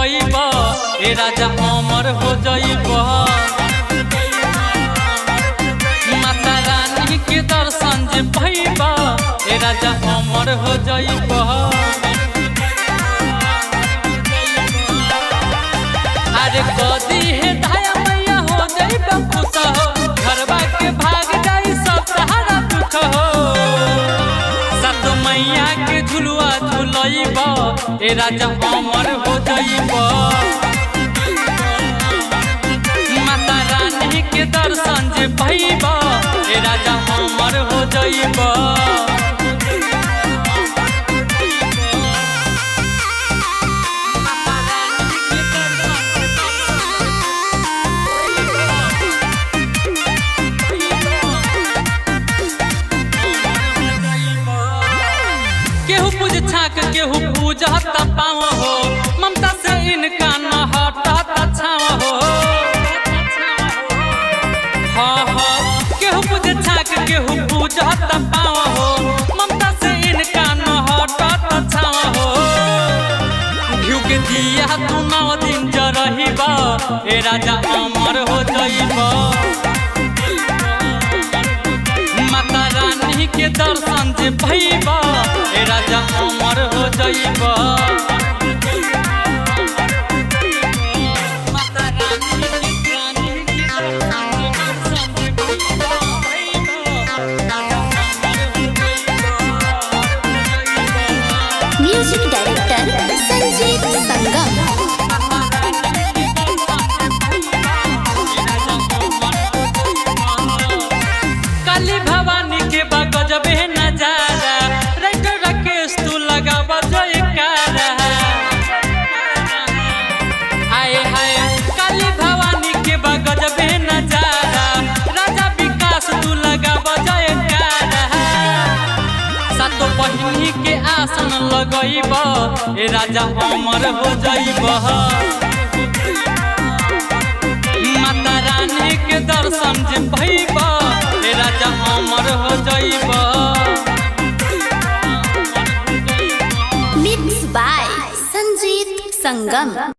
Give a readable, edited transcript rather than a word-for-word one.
पैबा ए राजा अमर हो जाइबा। माता रानी के दर्शन जे पैबा ए राजा अमर हो जाइबा। अरे कदी है दया मैया हो जाइबा खुश हो, घरवा के भाग जाई सब सहारा दुख हो। सत मैया के झुलुआ झुलइबा ए राजा अमर हो जाइबा। माता रानी के दर्शन जे पैबा ए राजा अमर हो जाइबा। केहू पूज छाक केहू पूजत पाव हो, ममता से इनका न हटत छाव हो। हाँ हाँ केहू पूज छाक केहू पूजत पाव हो, ममता से इनका न हटत छाव हो। घिउ के दिया तू 9 दिन जरहिबा ए राजा अमर हो जाइबा। माता रानी के दर्शन जे पैबा ए राजा अमर हो जाइबा। म्यूजिक डायरेक्टर संजीत संगम। काली भवानी के गजबे नजारा, राइटर राकेश तू लगावा जयकारा। हाय हाय काली भवानी के गजबे नजारा, राजा विकास तू लगावा जयकारा। सातो बहिनी के आसन लगइबा ए राजा अमर हो जाइबा। माता रानी के दर्शन जे पैबा ए राजा अमर हो जाइबा। Mix by Sanjeet Sangam.